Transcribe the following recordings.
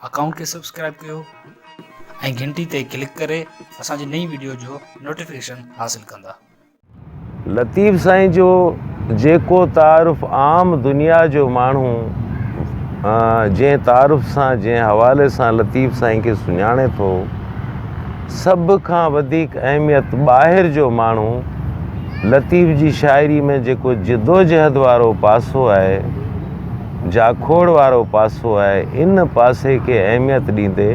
Account खे subscribe कयो ऐं घंटी ते क्लिक करे असांजी नई वीडियो जो नोटिफिकेशन हासिल कंदा। लतीफ़ साईं जो जेको तारुफ़ आम दुनिया जो माण्हू जंहिं तारुफ़ सां जंहिं हवाले सां लतीफ़ साईं खे सुञाणे थो, सभ खां वधीक अहमियत ॿाहिरि जो माण्हू लतीफ़ जी शाइरी में जेको जिदोजहद वारो पासो आहे, जाखोड़ वारो पासो आहे, इन पासे खे अहमियत ॾींदे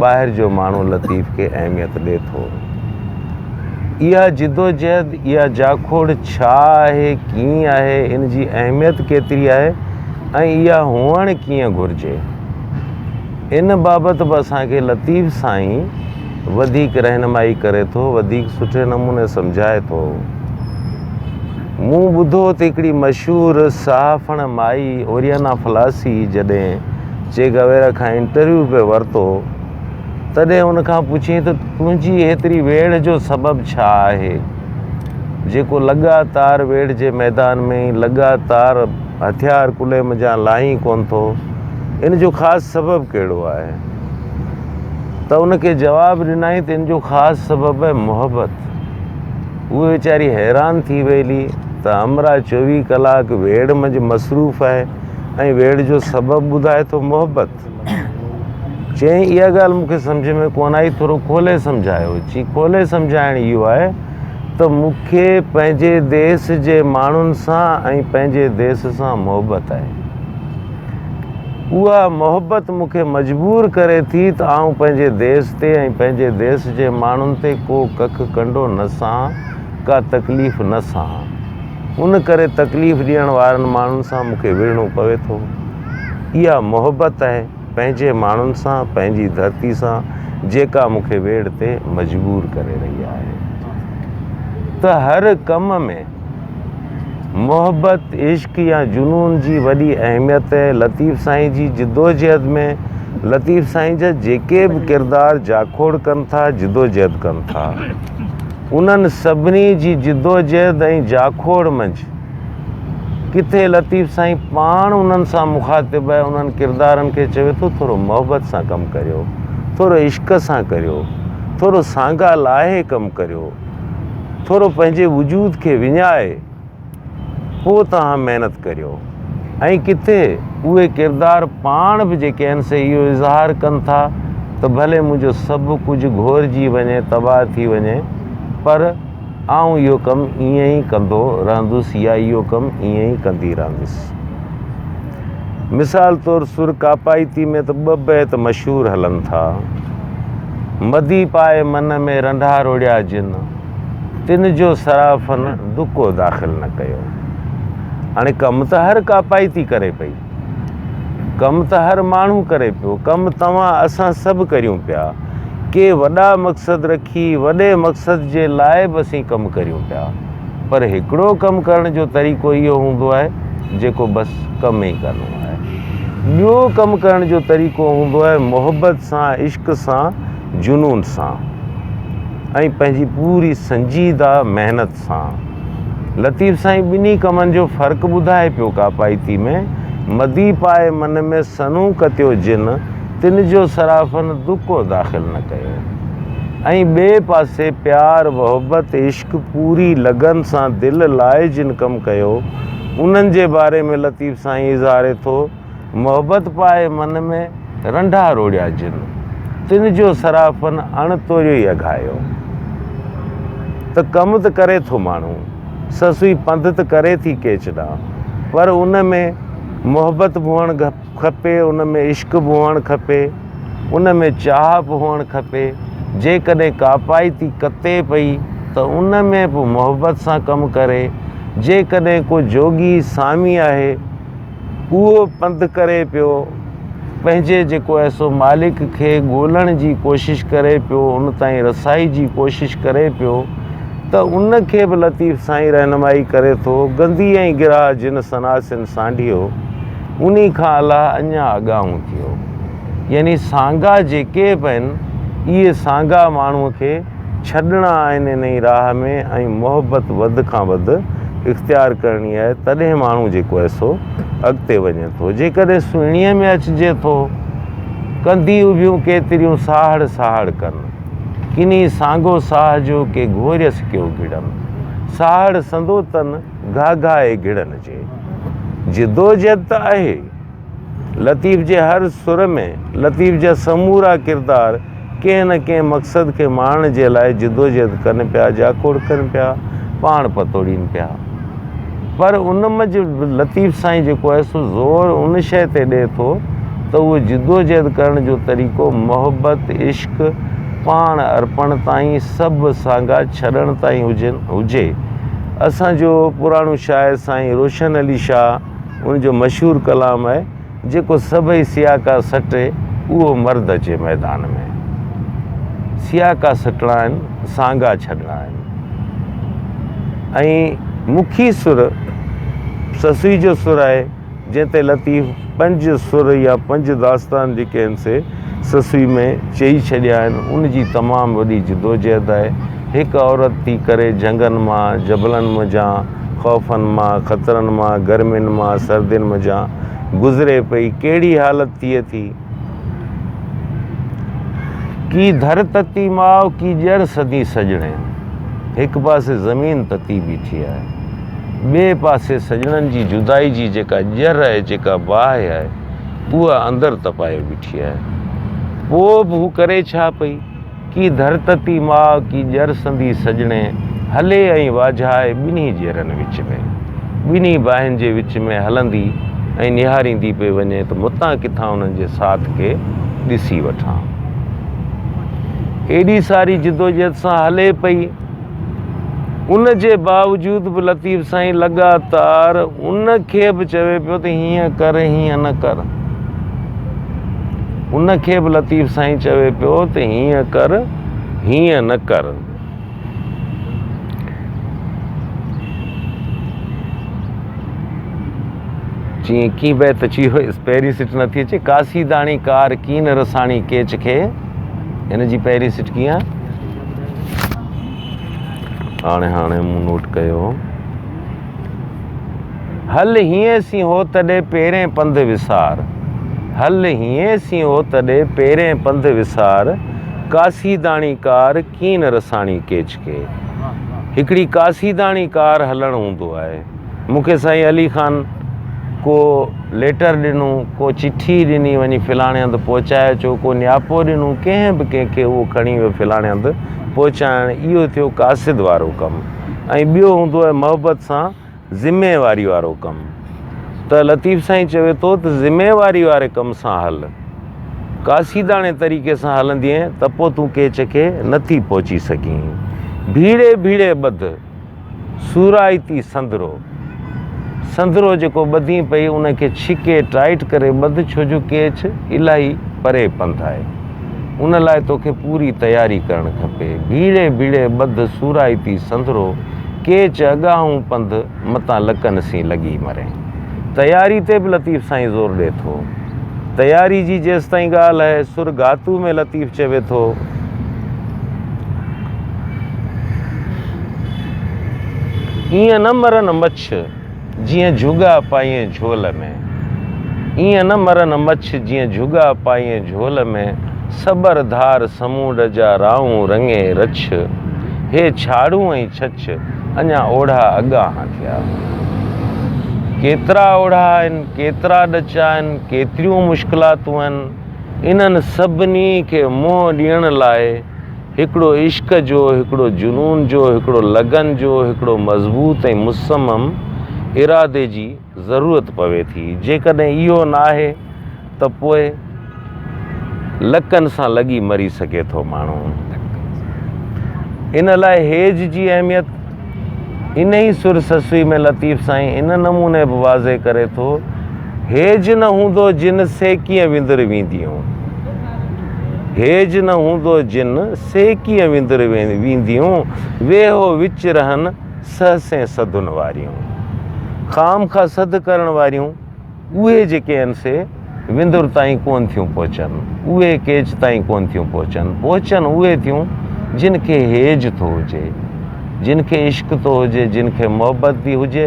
ॿाहिरि जो माण्हू लतीफ़ खे अहमियत ॾिए थो। इहा जिदोजहद, इहा जाखोड़ छा आहे, कीअं आहे, इन जी अहमियत केतिरी आहे ऐं इहा हुअणु कीअं घुरिजे, इन बाबति बि असांखे लतीफ़ साईं वधीक रहनुमाई करे थो, वधीक सुठे नमूने सम्झाए थो। मूं ॿुधो त हिकिड़ी मशहूरु सहाफ़ण माई ओरियाना फलासी जॾहिं चे गवेरा खां इंटरव्यू पे वरितो, तॾहिं उन खां पुछी त तुंहिंजी हेतिरी वेड़ जो सबबु छा आहे, जेको लगातार वेड़ जे मैदान में लगातार हथियार कुल्हे मुंहिंजा लाही कोन थो, इन जो ख़ासि सबबु कहिड़ो आहे? त उनखे जवाबु ॾिनई त इन जो ख़ासि सबबु आहे मुहबत। उहे वीचारी हैरान थी वेली त हमरा 24 कलाक वेड़ मंझि मसरूफ़ आहे ऐं वेड़ जो सबबु ॿुधाए थो मुहबत। चई इहा ॻाल्हि मूंखे सम्झ में कोन आई, थोरो खोले सम्झायो। चई खोले सम्झाइण इहो आहे त मूंखे पंहिंजे देश जे माण्हुनि सां ऐं पंहिंजे देश सां मुहबत आहे। उहा मुहबत मूंखे मजबूर करे थी त आउं पंहिंजे देश ते ऐं पंहिंजे देश जे माण्हुनि ते को कख कंडो न सहां, का तकलीफ़ न सहां। उन करे तकलीफ़ ॾियण वारनि माण्हुनि सां मूंखे विढ़णो पवे थो। इहा मुहबत आहे पंहिंजे माण्हुनि सां, पंहिंजी धरती सां, जेका मूंखे वेड़ ते मजबूर करे रही आहे। त हर कम में मुहबत, इश्क या जुनून जी वॾी अहमियत आहे। लतीफ़ साईं जी जिदोजहद में लतीफ़ साईं जा जेके बि किरदार जाखोड़ कनि था, जिदोजहद कनि था, उन्हनि सभिनी जी जिदोजहद ऐं जाखोड़ मंझि किथे लतीफ़ साईं पाण उन्हनि सां मुखातिब आहे, उन्हनि किरदारनि खे चवे थो थोरो मुहबत सां कमु करियो, थोरो इश्क सां करियो, थोरो सांगा लाहे कमु करियो, थोरो पंहिंजे वजूद खे विञाए पोइ तव्हां महिनत करियो। ऐं किथे उहे किरदार पाण बि जेके आहिनि से इहो इज़हार कनि था त भले मुंहिंजो सभु कुझु घोरजी वञे, तबाह थी वञे, पर आउं इहो कमु ईअं ई कंदो रहंदुसि या इहो कमु ईअं ई कंदी रहंदुसि। मिसाल तौरु सुर कापाइती में त ॿ बैत मशहूरु हलनि था। मदी पाए मन में रंढा रोड़िया जिन, तिन जो सराफ़न दुको दाख़िल न कयो। हाणे कमु त हर कापाइती करे पई, कमु त हर माण्हू करे पियो, कमु तव्हां असां सभु करियूं पिया, के वॾा मक़सद रखी वॾे मक़सद जे लाइ बि असीं कमु करियूं पिया, पर हिकिड़ो कमु करण जो तरीक़ो इहो हूंदो आहे जेको बसि कमु ई करिणो आहे। ॿियो कमु करण जो तरीक़ो हूंदो आहे मुहबत सां, इश्क सां, जुनून सां ऐं पंहिंजी पूरी संजीदा महिनत सां। लतीफ़ साईं ॿिन्ही कमनि जो फ़र्क़ु ॿुधाए पियो कापाइती में। मदी पाए मन में सनू कतियो जिन, तिन जो सराफ़न दुको दाख़िल न कयो। ऐं ॿिए पासे प्यार, मुहबत, इश्क पूरी लगन सां दिलि लाइ जिन कमु कयो, उन्हनि जे बारे में लतीफ़ साईं इज़हारे थो, मुहबत पाए मन में रंढा रोड़िया जिन, तिन जो सराफ़न अणतोरियो ई अघायो। त कमु त करे थो माण्हू, ससुई पंधु त करे थी केचॾा, पर उन में मुहबत बि हुअणु खपे, उन में इश्क बि हुअणु खपे, उन में चाह बि हुअणु खपे। जेकॾहिं कापाइती कते पई त उन में बि मुहबत सां कमु करे। जेकॾहिं को जोगी सामी आहे, उहो पंधु करे पियो, पंहिंजे जेको आहे सो मालिक खे ॻोल्हण जी कोशिशि करे पियो, उन ताईं रसाई जी कोशिशि करे पियो, त उनखे बि लतीफ़ साईं रहनुमाई करे थो। गंदी ऐं गिराह जिन सनासिन सांढियो, उन खां अलाह अञा अॻाऊं थियो। यानी सांगा जेके बि आहिनि, इहे सांगा माण्हूअ खे छॾणा आहिनि इन ई राह में, ऐं मुहबत वधि खां वधि इख़्तियार करणी आहे, तॾहिं माण्हू जेको आहे सो अॻिते वञे थो। जेकॾहिं सुहिणीअ में अचिजे थो कंदी उभियूं केतिरियूं साहड़ साहड़ कनि, किनी सांगो साह जो के घोरियस क्यों गिड़नि, साहड़ संदो तन घाघाए गिड़नि जे। जिदोजहद त आहे। लतीफ़ जे हर सुर में लतीफ़ जा समूरा किरदार कंहिं न कंहिं मक़सद खे माणण जे लाइ जिदोजहद कनि पिया, जाखोड़ कनि पिया, पाण पतोड़ीनि पिया। पर उन मंझि लतीफ़ साईं जेको आहे सो ज़ोर उन शइ ते ॾिए थो त उहो जिदोजहद करण जो तरीक़ो मोहबत, इश्क, पाण अर्पण ताईं, सभु सांगा छॾण ताईं हुजे। असांजो पुराणो शाइर साईं रोशन अली शाह उनजो मशहूरु कलाम आहे, जेको सभई सियाका सटे उहो मर्द अचे मैदान में। सियाका सटणा आहिनि, सांगा छॾणा आहिनि। ऐं मुखी सुर ससुई जो सुर आहे, जंहिं ते लतीफ़ 5 सुर या 5 दास्तान जेके आहिनि से ससुई में चई छॾिया आहिनि। उन जी तमामु वॾी जिदोजहद आहे। हिकु औरत थी करे जंगनि मां, जबलनि मंझां, ख़ौफ़नि मां, ख़तरनि मां, गर्मियुनि मां, सर्दियुनि मंझां गुज़रे पई, कहिड़ी हालत थिए थी। की धर तती माउ की जड़ सदी सजणे, हिकु पासे ज़मीन तती बीठी आहे, ॿिए पासे सजणनि जी जुदाई जी जेका जड़ आहे, जेका बाहि आहे, उहा अंदरि तपाए बीठी आहे। पोइ बि हू करे छा पई, की धर तती माउ की जड़ सदी सजणे, हले ऐं वाझाए ॿिन्ही जेरनि विच में, ॿिन्ही बाहिनि जे विच में हलंदी ऐं निहारींदी पई वञे त मुतां किथां उन्हनि जे साथ खे ॾिसी वठां। एॾी सारी जिदोजहद सां हले पई, उन जे बावजूद बि लतीफ़ साईं लॻातार उन खे बि चवे पियो त हीअं कर, हीअं न कर। उन खे बि लतीफ़ साईं चवे पियो त हीअं कर, हीअं न कर। जीअं कीअं बैत अची पहिरीं सिट नथी अचे, कासी दाणी कार कीन रसाणी केच खे, हिन जी पहिरीं सिट कीअं, हाणे मूं नोट कयो। हल हीअं सी हो तॾहिं पहिरें पंध विसार, हल हीअं सी हो तॾहिं पहिरें पंध विसार, कासी दाणी कार कीन रसाणी केच खे। हिकिड़ी कासी दाणी कार हलणु हूंदो आहे। मूंखे साईं अली ख़ान को लेटर ॾिनो, को चिठी ॾिनी वञी फिलाणे हंधि पहुचाए अचो, को नियापो ॾिनो, कंहिं बि कंहिंखे उहो खणी वियो फिलाणे हंधि पहुचाइण, इहो थियो कासिद वारो कमु। ऐं ॿियो हूंदो आहे मोहबत सां ज़िमेवारी वारो कमु। त लतीफ़ साईं चवे थो त ज़िमेवारी वारे कम सां हल, कासीदाणे तरीक़े सां हलंदीअ त पोइ तूं केच खे नथी पहुची सघीं। भीड़े भीड़े ॿध सूराइती संदरो, संदरो जेको ॿधी पई उनखे छिके टाइट करे ॿध, छो जो केच इलाही परे पंध आहे, उन लाइ तोखे पूरी तयारी करणु खपे। भीड़े भीड़े ॿध सूराइती संदरो, केच अॻाऊं पंध मतां लकनि सी लॻी मरे। तयारी ते बि लतीफ़ साईं ज़ोर ॾिए थो। तयारी जी जेसि ताईं ॻाल्हि आहे, सुर गातू में लतीफ़ चवे थो, ईअं न मरनि मछ जीअं झुगा पाईं झोल में, ईअं न मरनि मछ जीअं झुगा पाईं झोल में, सबर समूंड जा राऊं रंगे रछ, हे छाड़ू ऐं छछ अञा ओढ़ा अॻाहां थिया। केतिरा ओढ़ा आहिनि, केतिरा ॾचा आहिनि, केतिरियूं मुश्किलातूं आहिनि। इन्हनि सभिनी खे मुंहुं ॾियण लाइ हिकिड़ो इश्क जो, हिकिड़ो जुनून जो, हिकिड़ो लगन जो, हिकिड़ो मज़बूत ऐं मुसम्मम इरादे जी ज़रूरत पवे थी। जेकॾहिं इहो न आहे त पोइ लकनि सां लॻी मरी सघे थो माण्हू। इन लाइ हेज जी अहमियत इन ई सुर ससुई में लतीफ़ साईं इन नमूने बि वाज़े करे थो, हेज न हूंदो जिन से कीअं विंदर वेंदियूं, हेज न हूंदो जिन से कीअं विंदर वेंदियूं, वेहो विच रहनि सहसे सदुन वारियूं। ख़ाम खां सद करण वारियूं उहे जेके आहिनि से विंदुर ताईं कोन थियूं पहुचनि, उहे केच ताईं कोन थियूं पहुचनि उहे थियूं जिन खे हेज थो हुजे, जिन खे इश्क थो हुजे, जिन खे मोहबत बि हुजे,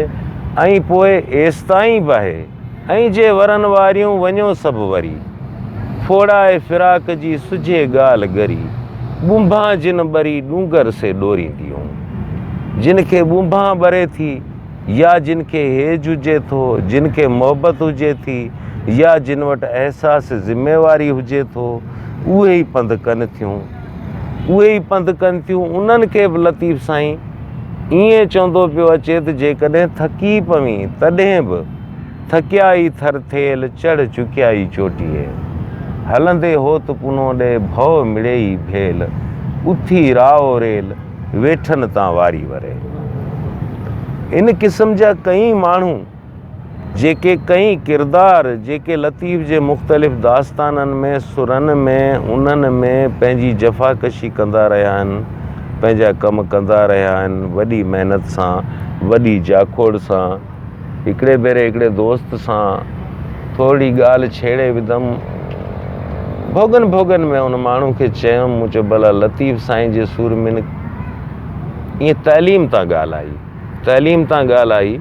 ऐं पोइ एसि ताईं बि आहे। ऐं जे वरनि वारियूं वञो सभु वरी, फोड़ाए फिराक जी सुझे गाल गरी, ॿुंभा जिन बरी डूंगर से डोरींदियूं। जिनखे ॿुंभा बरे थी या जिनखे हेज हुजे थो, जिनखे मोहबत हुजे थी या जिन वटि अहसास ज़िम्मेवारी हुजे थो, उहे ई पंधु कनि थियूं, उहे ई पंधु कनि थियूं। उन्हनि खे बि लतीफ़ साईं ईअं चवंदो पियो अचे त जेकॾहिं थकी पवीं तॾहिं बि थकिया ई थर थेल चढ़ चुकिया ई चोटीअ, हलंदे होत पुनो ॾे भव मिड़े ई भेल, उथी राओ रेल वेठनि तां वारी वरे। इन क़िस्म जा कई माण्हू जेके कई किरदार जेके लतीफ़ जे मुख़्तलिफ़ दास्ताननि में सुरनि में उन्हनि में पंहिंजी जफ़ाकशी कंदा रहिया आहिनि, पंहिंजा कम कंदा रहिया आहिनि, वॾी महिनत सां, वॾी जाखोड़ सां। हिकिड़े भेरे हिकिड़े दोस्त सां थोरी ॻाल्हि छेड़े विधमि, भोगन में उन माण्हू खे चयुमि, मूं चयो भला लतीफ़ साईं जे सुर में ईअं तइलीम तां ॻाल्हि आई,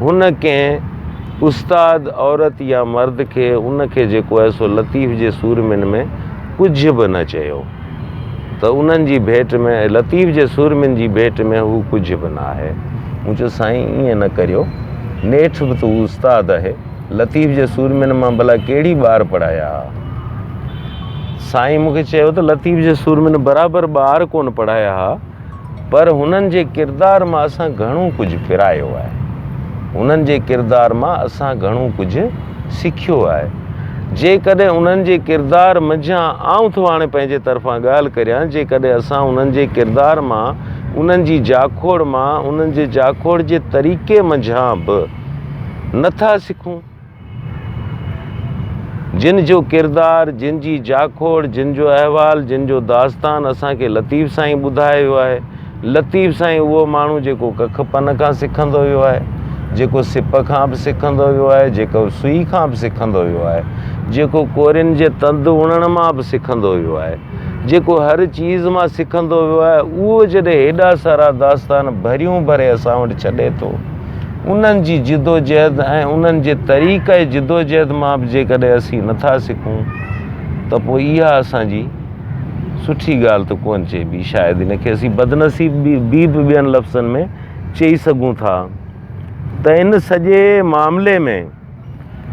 हुन कंहिं उस्ताद औरत या मर्द खे उनखे जेको आहे सो लतीफ़ जे सूरमिन में कुझु बि न चयो, त उन्हनि जी भेट में लतीफ़ जे सूरमिन जी भेट में हू कुझु बि न आहे। मूं चयो साईं ईअं न करियो, नेठि बि त हू उस्ताद आहे, लतीफ़ जे सूरमिन मां भला कहिड़ी ॿार पढ़ाया। साईं मूंखे चयो त लतीफ़ जे सूरमिन बराबरि ॿार कोन पढ़ाया हा, पर हुननि जे किरदार मां असां घणो कुझु फिरायो आहे, उन्हनि जे किरदार मां असां घणो कुझु सिखियो आहे। जेकॾहिं उन्हनि जे किरदार मंझां आउं थो हाणे पंहिंजे तरफ़ां ॻाल्हि करियां, जेकॾहिं असां उन्हनि जे किरदार मां, उन्हनि जी जाखोड़ मां, उन्हनि जे जाखोड़ जे तरीक़े मंझां बि नथा सिखूं, जिन जो किरदार, जिन जी जाखोड़, जिन जो अहवाल, जिन जो दास्तान असांखे लतीफ़ साईं ॿुधायो वियो आहे। लतीफ़ साईं उहो माण्हू जेको कख पन खां सिखंदो वियो आहे, जेको सिप खां बि सिखंदो वियो आहे, जेको सुई खां बि सिखंदो वियो आहे, जेको कोरियुनि जे तंदु उणण मां बि सिखंदो वियो आहे, जेको हर चीज़ मां सिखंदो वियो आहे, उहो जॾहिं हेॾा सारा दास्तान भरियूं भरे असां वटि छॾे थो, उन्हनि जी जिदोजहद ऐं उन्हनि जे तरीक़े जिदोजहद मां बि जेकॾहिं असीं नथा सिखूं त पोइ इहा असांजी सुठी ॻाल्हि त कोन चइबी। शायदि इनखे असीं बदनसीबी बि ॿियनि लफ़्ज़नि में चई सघूं था। त इन सॼे मामले में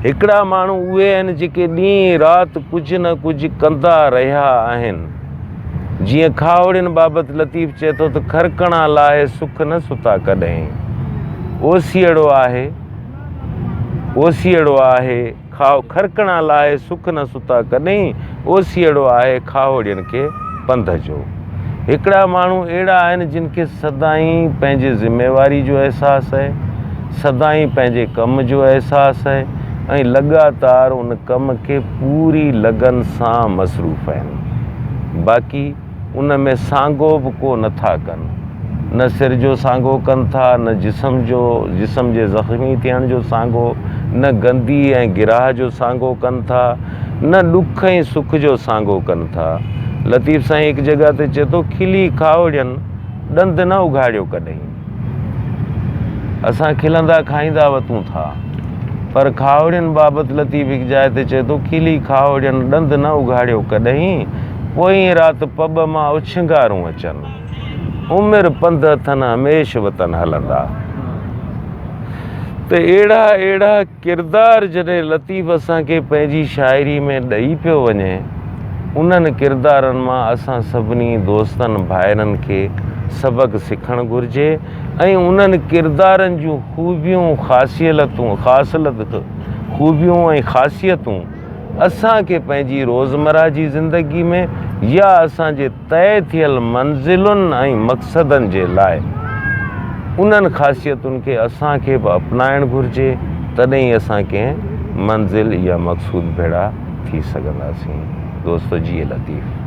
हिकिड़ा माण्हू उहे आहिनि जेके ॾींहुं राति कुझु न कुझु कंदा रहिया आहिनि। जीअं खावड़ियुनि बाबति लतीफ़ चए थो त खरकणा लाहे सुख न सुता कॾहिं, ओसीअड़ो आहे खरकणा लाहे सुख न सुता कॾहिं, ओसीअड़ो आहे खावड़ियुनि खे पंध जो। हिकिड़ा माण्हू अहिड़ा आहिनि जिन खे सदाईं पंहिंजे ज़िम्मेवारी जो अहसासु आहे, सदाईं पंहिंजे कम जो अहसासु आहे ऐं लॻातार उन कम खे पूरी लगन सां मसरूफ़ आहिनि। बाक़ी उन में सांगो बि को नथा कनि, न सिर जो सांगो कनि था, न जिस्म जे ज़ख़्मी थियण जो सांगो, न गंदी ऐं गिराह जो सांगो कनि था, न ॾुख ऐं सुख जो सांगो कनि था। लतीफ़ साईं हिकु जॻह ते चए थो, खिली खावड़ियुनि ॾंद न उघाड़ियो कॾहिं। असां खिलंदा खाईंदा वतूं था, पर खावड़ियुनि बाबति लतीफ़ हिकु जाइ ते चए थो, खिली खावड़ियुनि ॾंद न उघाड़ियो कॾहिं, पोइ राति पब मां उछंगारूं अचनि, उमिरि पंध अथनि हमेशह वतन हलंदा। त अहिड़ा किरदार जॾहिं लतीफ़ असांखे पंहिंजी शाइरी में ॾेई पियो वञे, उन्हनि किरदारनि मां असां सभिनी दोस्तनि भाइरनि खे सबक़ु सिखणु घुरिजे ऐं उन्हनि किरदारनि जूं ख़ूबियूं ऐं ख़ासियतूं असांखे पंहिंजी रोज़मर्रा जी ज़िंदगी में या असांजे तय थियल मंज़िलुनि ऐं मक़सदनि जे लाइ उन्हनि ख़ासियतुनि खे असांखे बि अपनाइणु घुरिजे, तॾहिं असां कंहिं मंज़िल या मक़सूद भेड़ा थी सघंदासीं। दोस्तो जी लतीफ़।